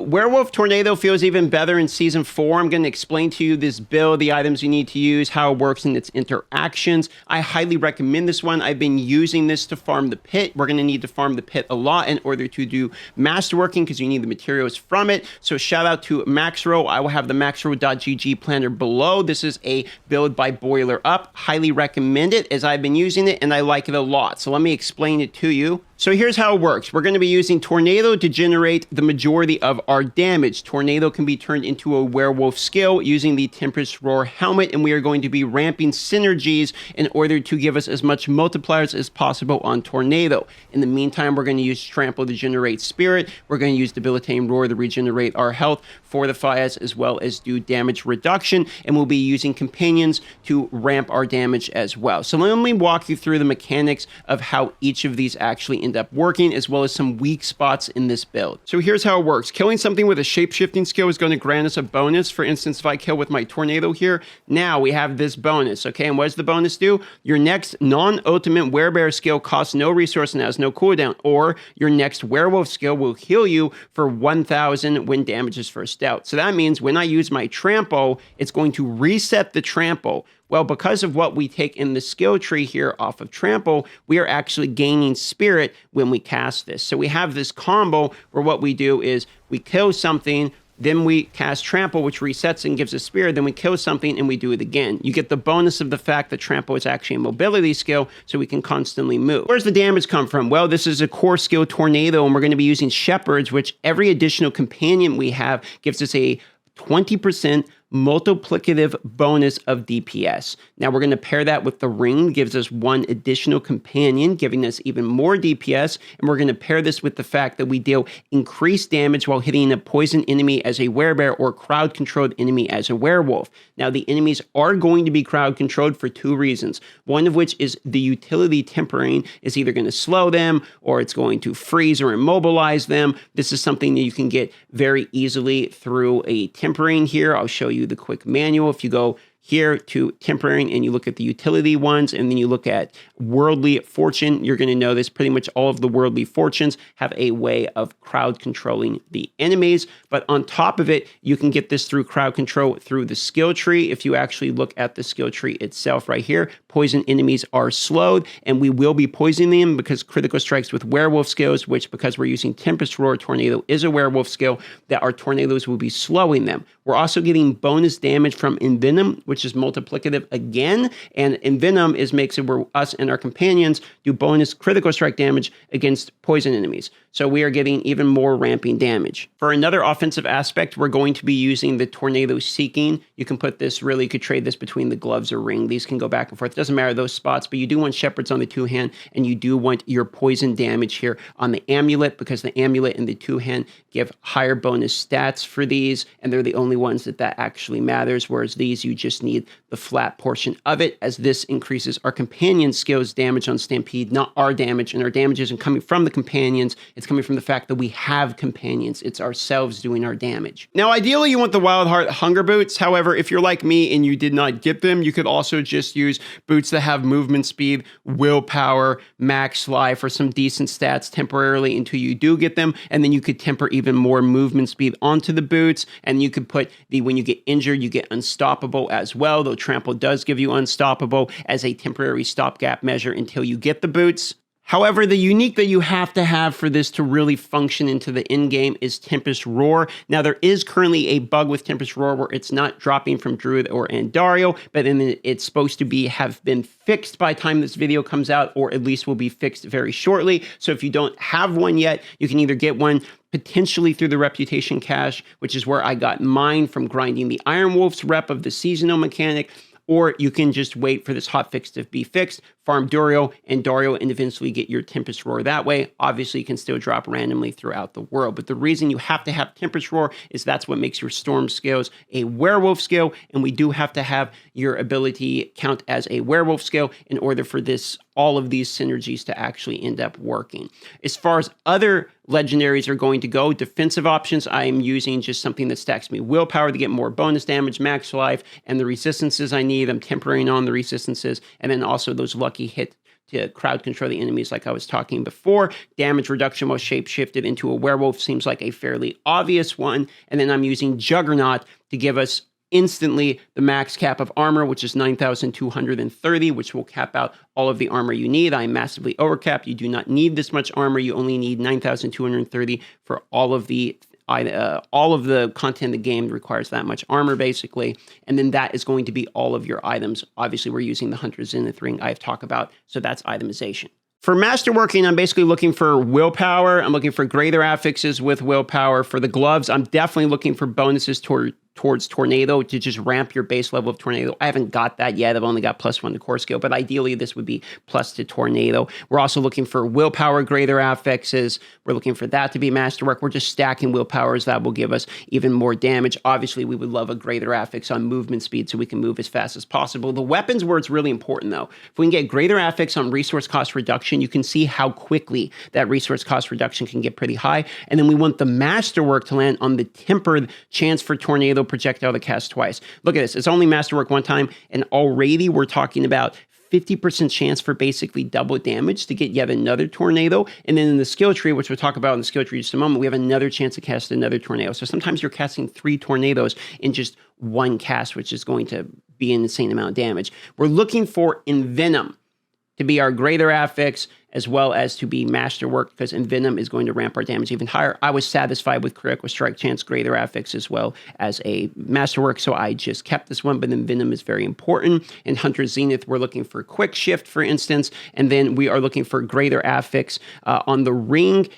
Werewolf Tornado feels even better in Season 4. I'm going to explain to you this build, the items you need to use, how it works and its interactions. I highly recommend this one. I've been using this to farm the pit. We're going to need to farm the pit a lot in order to do masterworking because you need the materials from it. So shout out to Maxrow. I will have the maxrow.gg planner below. This is a build by Boiler Up. Highly recommend it as I've been using it and I like it a lot. So let me explain it to you. So here's how it works. We're going to be using Tornado to generate the majority of our damage. Tornado can be turned into a werewolf skill using the Tempest Roar helmet, and we are going to be ramping synergies in order to give us as much multipliers as possible on Tornado. In the meantime, we're going to use Trample to generate Spirit. We're going to use Debilitating Roar to regenerate our health, fortify us, as well as do damage reduction, and we'll be using Companions to ramp our damage as well. So let me walk you through the mechanics of how each of these actually end up working, as well as some weak spots in this build. So here's how it works. Killing something with a shape-shifting skill is going to grant us a bonus. For instance, if I kill with my Tornado here, now we have this bonus, okay? And what does the bonus do? Your next non-ultimate Werebear skill costs no resource and has no cooldown, or your next Werewolf skill will heal you for 1,000 when damage is first dealt. So that means when I use my Trample, it's going to reset the Trample. Well, because of what we take in the skill tree here off of Trample, we are actually gaining Spirit when we cast this. So we have this combo where what we do is we kill something, then we cast Trample, which resets and gives us Spirit, then we kill something and we do it again. You get the bonus of the fact that Trample is actually a mobility skill, so we can constantly move. Where's the damage come from? Well, this is a core skill Tornado, and we're going to be using Shepherds, which every additional companion we have gives us a 20% multiplicative bonus of DPS. Now we're going to pair that with the ring, gives us one additional companion, giving us even more DPS, and we're going to pair this with the fact that we deal increased damage while hitting a poison enemy as a werebear or crowd-controlled enemy as a werewolf. Now the enemies are going to be crowd-controlled for two reasons, one of which is the utility tempering is either going to slow them or it's going to freeze or immobilize them. This is something that you can get very easily through a tempering here. I'll show you the quick manual. If you go here to tempering and you look at the utility ones and then you look at worldly fortune, you're going to notice pretty much all of the worldly fortunes have a way of crowd controlling the enemies. But on top of it, you can get this through crowd control through the skill tree. If you actually look at the skill tree itself right here, poison enemies are slowed, and we will be poisoning them because critical strikes with werewolf skills, which because we're using Tempest Roar, Tornado is a werewolf skill, that our tornadoes will be slowing them. We're also getting bonus damage from Envenom, which is multiplicative again, and Envenom makes it where us and our companions do bonus critical strike damage against poison enemies. So we are getting even more ramping damage. For another offensive aspect, we're going to be using the Tornado Seeking. You can put this, really, you could trade this between the gloves or ring. These can go back and forth. It doesn't matter those spots, but you do want Shepherds on the two-hand, and you do want your poison damage here on the Amulet, because the Amulet and the two-hand give higher bonus stats for these, and they're the only ones that actually matters, whereas these, you just need the flat portion of it, as this increases our companion skills damage on Stampede, not our damage, and our damage isn't coming from the companions, it's coming from the fact that we have companions. It's ourselves doing our damage. Now, ideally, you want the Wild Heart Hunger Boots. However, if you're like me and you did not get them, you could also just use boots that have movement speed, willpower, max life, or some decent stats temporarily until you do get them, and then you could temper even more movement speed onto the boots, and you could put when you get injured, you get Unstoppable as well, though Trample does give you Unstoppable as a temporary stopgap measure until you get the boots. However, the unique that you have to have for this to really function into the end game is Tempest Roar. Now, there is currently a bug with Tempest Roar where it's not dropping from Druid or Andario, but then it's supposed to have been fixed by the time this video comes out, or at least will be fixed very shortly. So if you don't have one yet, you can either get one potentially through the Reputation Cache, which is where I got mine from grinding the Iron Wolf's rep of the seasonal mechanic, or you can just wait for this hotfix to be fixed, farm Dario, and eventually get your Tempest Roar that way. Obviously, you can still drop randomly throughout the world, but the reason you have to have Tempest Roar is that's what makes your Storm skills a werewolf skill, and we do have to have your ability count as a werewolf skill in order for all of these synergies to actually end up working. As far as other legendaries are going to go, defensive options, I am using just something that stacks me willpower to get more bonus damage, max life, and the resistances I need. I'm tempering on the resistances, and then also those lucky hit to crowd control the enemies like I was talking before. Damage reduction while shape-shifted into a werewolf seems like a fairly obvious one. And then I'm using Juggernaut to give us instantly the max cap of armor, which is 9,230, which will cap out all of the armor you need. I am massively overcapped. You do not need this much armor. You only need 9,230 for all of the content in the game requires that much armor, basically. And then that is going to be all of your items. Obviously, we're using the Hunter's Zenith Ring I've talked about, so that's itemization. For masterworking, I'm basically looking for willpower. I'm looking for greater affixes with willpower. For the gloves, I'm definitely looking for bonuses towards Tornado to just ramp your base level of Tornado. I haven't got that yet. I've only got +1 to core skill, but ideally this would be plus to Tornado. We're also looking for willpower greater affixes. We're looking for that to be masterwork. We're just stacking willpowers. That will give us even more damage. Obviously, we would love a greater affix on movement speed so we can move as fast as possible. The weapons where it's really important, though. If we can get greater affix on resource cost reduction, you can see how quickly that resource cost reduction can get pretty high. And then we want the masterwork to land on the tempered chance for Tornado projectile to cast twice. Look at this. It's only masterwork one time, and already we're talking about 50% chance for basically double damage to get yet another Tornado. And then in the skill tree, which we'll talk about in the skill tree in just a moment, we have another chance to cast another Tornado. So sometimes you're casting 3 Tornadoes in just one cast, which is going to be an insane amount of damage. We're looking for Envenom to be our greater affix, as well as to be masterwork, because Envenom is going to ramp our damage even higher. I was satisfied with critical strike chance, greater affix, as well as a masterwork, so I just kept this one, but Envenom is very important. In Hunter's Zenith, we're looking for quick shift, for instance, and then we are looking for greater affix. On the ring,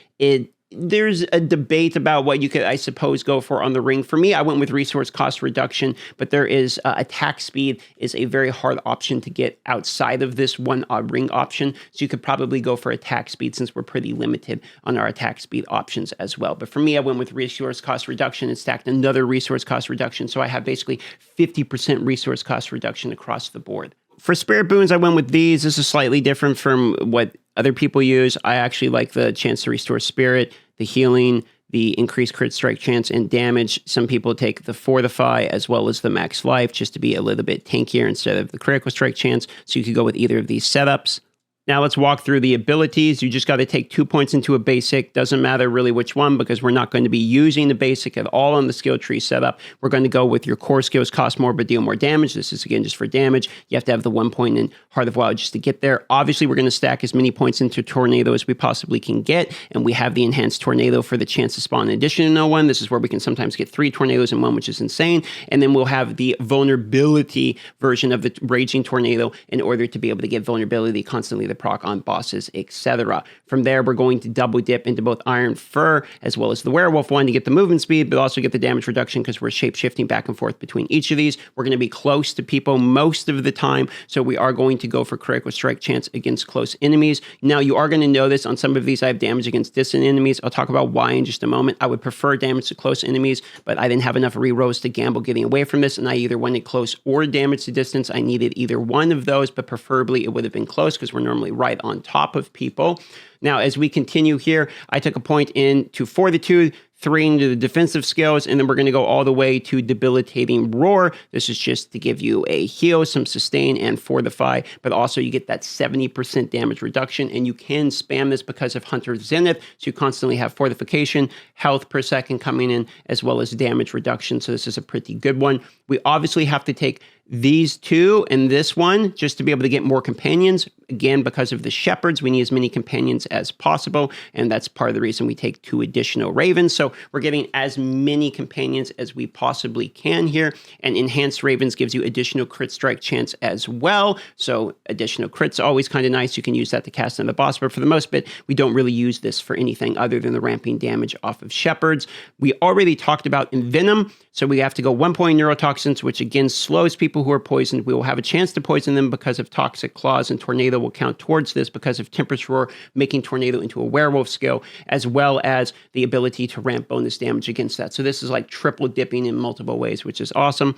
there's a debate about what you could, I suppose, go for on the ring. For me, I went with resource cost reduction, but there is attack speed is a very hard option to get outside of this one ring option. So you could probably go for attack speed since we're pretty limited on our attack speed options as well. But for me, I went with resource cost reduction and stacked another resource cost reduction. So I have basically 50% resource cost reduction across the board. For Spirit Boons, I went with these. This is slightly different from what other people use. I actually like the chance to restore spirit, the healing, the increased crit strike chance and damage. Some people take the Fortify as well as the max life just to be a little bit tankier instead of the critical strike chance. So you could go with either of these setups. Now let's walk through the abilities. You just got to take 2 points into a basic. Doesn't matter really which one because we're not going to be using the basic at all on the skill tree setup. We're going to go with your core skills cost more but deal more damage. This is again just for damage. You have to have the 1 point in Heart of Wild just to get there. Obviously, we're going to stack as many points into Tornado as we possibly can get. And we have the enhanced Tornado for the chance to spawn in addition to no one. This is where we can sometimes get 3 tornadoes in one, which is insane. And then we'll have the vulnerability version of the Raging Tornado in order to be able to get vulnerability constantly to proc on bosses, etc. From there, we're going to double dip into both Iron Fur as well as the Werewolf one to get the movement speed, but also get the damage reduction because we're shape-shifting back and forth between each of these. We're going to be close to people most of the time, so we are going to go for critical strike chance against close enemies. Now, you are going to notice on some of these I have damage against distant enemies. I'll talk about why in just a moment. I would prefer damage to close enemies, but I didn't have enough rerolls to gamble getting away from this, and I either wanted close or damage to distance. I needed either one of those, but preferably it would have been close because we're normally right on top of people. Now, as we continue here, I took a point into Fortitude, 3 into the defensive skills, and then we're going to go all the way to Debilitating Roar. This is just to give you a heal, some sustain, and fortify, but also you get that 70% damage reduction, and you can spam this because of Hunter's Zenith, so you constantly have fortification, health per second coming in, as well as damage reduction, so this is a pretty good one. We obviously have to take these two and this one just to be able to get more companions. Again, because of the shepherds, we need as many companions as possible, and that's part of the reason we take 2 additional ravens. So we're getting as many companions as we possibly can here, and enhanced ravens gives you additional crit strike chance as well. So additional crits always kind of nice. You can use that to cast on the boss, but for the most bit, we don't really use this for anything other than the ramping damage off of shepherds. We already talked about Envenom, so we have to go 1 point neurotoxins, which again slows people who are poisoned. We will have a chance to poison them because of Toxic Claws, and Tornado will count towards this because of Tempest Roar, making Tornado into a werewolf skill, as well as the ability to ramp bonus damage against that. So this is like triple dipping in multiple ways, which is awesome.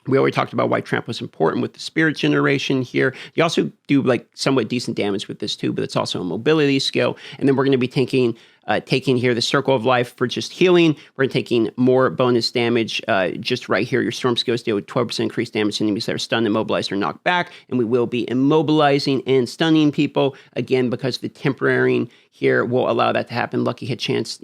We already talked about why Tramp was important with the spirit generation here. You also do like somewhat decent damage with this too, but it's also a mobility skill. And then we're going to be taking taking here the Circle of Life for just healing. We're taking more bonus damage just right here. Your Storm skills deal with 12% increased damage to enemies that are stunned, immobilized, or knocked back. And we will be immobilizing and stunning people. Again, because the temporaring here will allow that to happen. Lucky hit chance,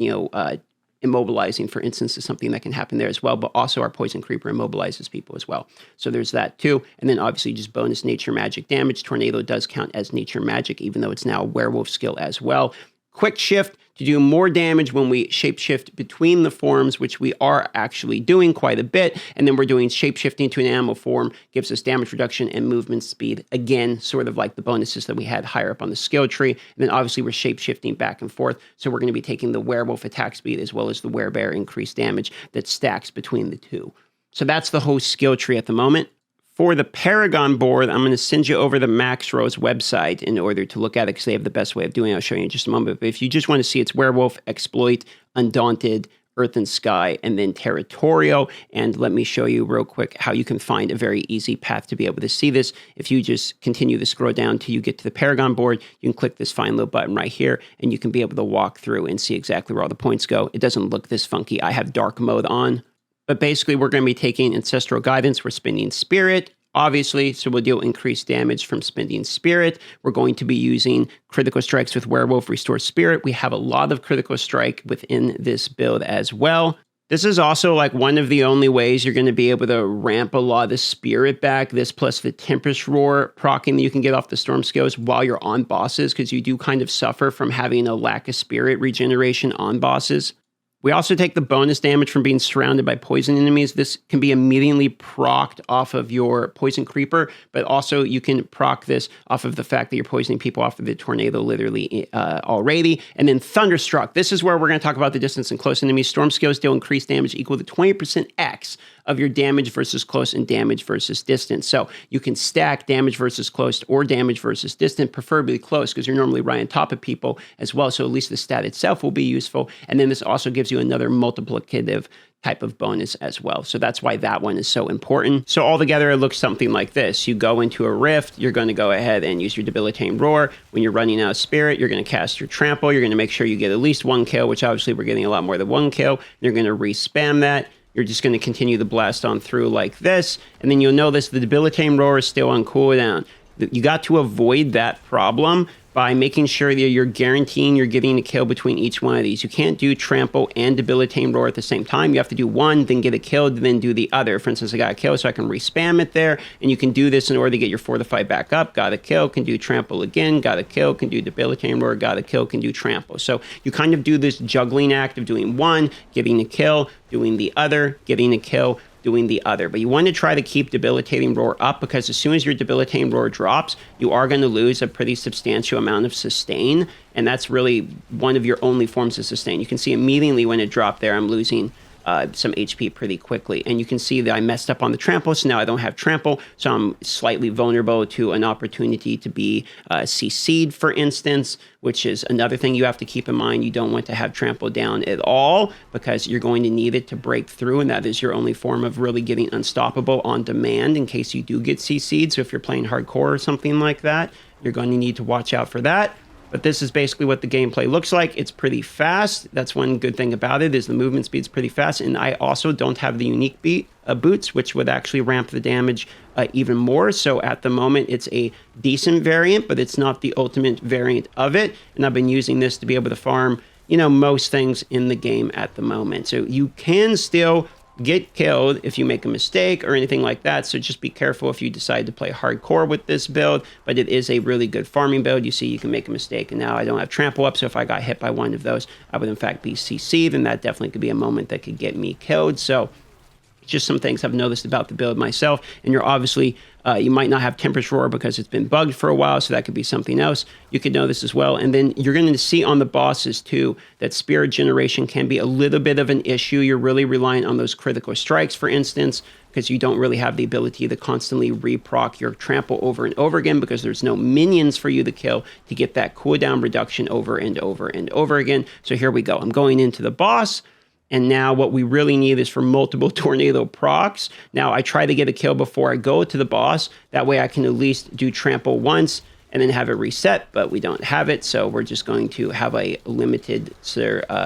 immobilizing, for instance, is something that can happen there as well, but also our Poison Creeper immobilizes people as well. So there's that too. And then obviously just bonus nature magic damage. Tornado does count as nature magic, even though it's now a werewolf skill as well. Quick shift to do more damage when we shapeshift between the forms, which we are actually doing quite a bit. And then we're doing shapeshifting to an animal form, gives us damage reduction and movement speed. Again, sort of like the bonuses that we had higher up on the skill tree. And then obviously we're shapeshifting back and forth. So we're going to be taking the werewolf attack speed as well as the werebear increased damage that stacks between the two. So that's the whole skill tree at the moment. For the Paragon board, I'm going to send you over the Max Rose website in order to look at it because they have the best way of doing it. I'll show you in just a moment. But if you just want to see, it's Werewolf, Exploit, Undaunted, Earth and Sky, and then Territorial. And let me show you real quick how you can find a very easy path to be able to see this. If you just continue to scroll down till you get to the Paragon board, you can click this fine little button right here, and you can be able to walk through and see exactly where all the points go. It doesn't look this funky. I have dark mode on. But basically, we're going to be taking Ancestral Guidance. We're spending Spirit, obviously, so we'll deal increased damage from spending Spirit. We're going to be using Critical Strikes with Werewolf, Restore Spirit. We have a lot of Critical Strike within this build as well. This is also like one of the only ways you're going to be able to ramp a lot of Spirit back. This plus the Tempest Roar proccing that you can get off the Storm skills while you're on bosses, because you do kind of suffer from having a lack of Spirit regeneration on bosses. We also take the bonus damage from being surrounded by poison enemies. This can be immediately procced off of your Poison Creeper, but also you can proc this off of the fact that you're poisoning people off of the Tornado literally already. And then Thunderstruck. This is where we're going to talk about the distance and close enemies. Storm skills deal increased damage equal to 20% X of your damage versus close and damage versus distance. So you can stack damage versus close or damage versus distant, preferably close, because you're normally right on top of people as well. So at least the stat itself will be useful. And then this also gives you another multiplicative type of bonus as well. So that's why that one is so important. So altogether, it looks something like this. You go into a rift, you're going to go ahead and use your Debilitating Roar. When you're running out of Spirit, you're going to cast your Trample. You're going to make sure you get at least one kill, which obviously we're getting a lot more than one kill. You're going to re-spam that. You're just going to continue the blast on through like this. And then you'll notice the Debilitating Roar is still on cooldown. You got to avoid that problem by making sure that you're guaranteeing you're getting a kill between each one of these. You can't do Trample and Debilitating Roar at the same time. You have to do one, then get a kill, then do the other. For instance, I got a kill, so I can re-spam it there, and you can do this in order to get your Fortify back up. Got a kill, can do Trample again, got a kill, can do Debilitating Roar, got a kill, can do Trample. So you kind of do this juggling act of doing one, getting a kill, doing the other, getting a kill, doing the other. But you want to try to keep Debilitating Roar up, because as soon as your Debilitating Roar drops, you are going to lose a pretty substantial amount of sustain, and that's really one of your only forms of sustain. You can see immediately when it dropped there, I'm losing some HP pretty quickly. And you can see that I messed up on the Trample, so now I don't have Trample, so I'm slightly vulnerable to an opportunity to be CC'd, for instance, which is another thing you have to keep in mind. You don't want to have Trample down at all, because you're going to need it to break through, and that is your only form of really getting unstoppable on demand in case you do get CC'd. So if you're playing hardcore or something like that, you're going to need to watch out for that. But this is basically what the gameplay looks like. It's pretty fast. That's one good thing about it, is the movement speed's pretty fast. And I also don't have the unique boots, which would actually ramp the damage even more. So at the moment, it's a decent variant, but it's not the ultimate variant of it. And I've been using this to be able to farm, most things in the game at the moment. So you can still get killed if you make a mistake or anything like that, so just be careful if you decide to play hardcore with this build. But it is a really good farming build. You see, you can make a mistake, and now I don't have Trample up, so if I got hit by one of those, I would in fact be CC'd, and that definitely could be a moment that could get me killed. So just some things I've noticed about the build myself. And you're obviously, you might not have Tempest Roar because it's been bugged for a while, so that could be something else. You could know this as well. And then you're going to see on the bosses too that Spirit generation can be a little bit of an issue. You're really reliant on those Critical Strikes, for instance, because you don't really have the ability to constantly reproc your Trample over and over again, because there's no minions for you to kill to get that cooldown reduction over and over and over again. So here we go. I'm going into the boss. And now what we really need is for multiple Tornado procs. Now I try to get a kill before I go to the boss. That way I can at least do Trample once, and then have it reset, but we don't have it. So we're just going to have a limited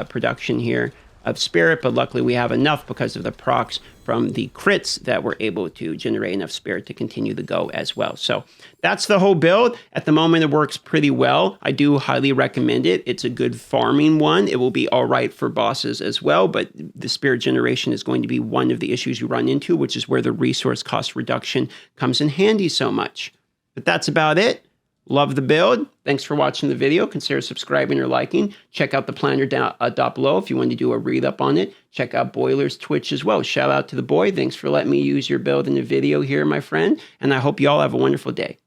production here of spirit, but luckily we have enough because of the procs from the crits that we're able to generate enough spirit to continue the go as well. So that's the whole build. At the moment, it works pretty well. I do highly recommend it. It's a good farming one. It will be all right for bosses as well, but the spirit generation is going to be one of the issues you run into, which is where the resource cost reduction comes in handy so much. But that's about it. Love the build. Thanks for watching the video. Consider subscribing or liking. Check out the planner down below if you want to do a read up on it. Check out Boiler's Twitch as well. Shout out to the boy. Thanks for letting me use your build in the video here, my friend. And I hope you all have a wonderful day.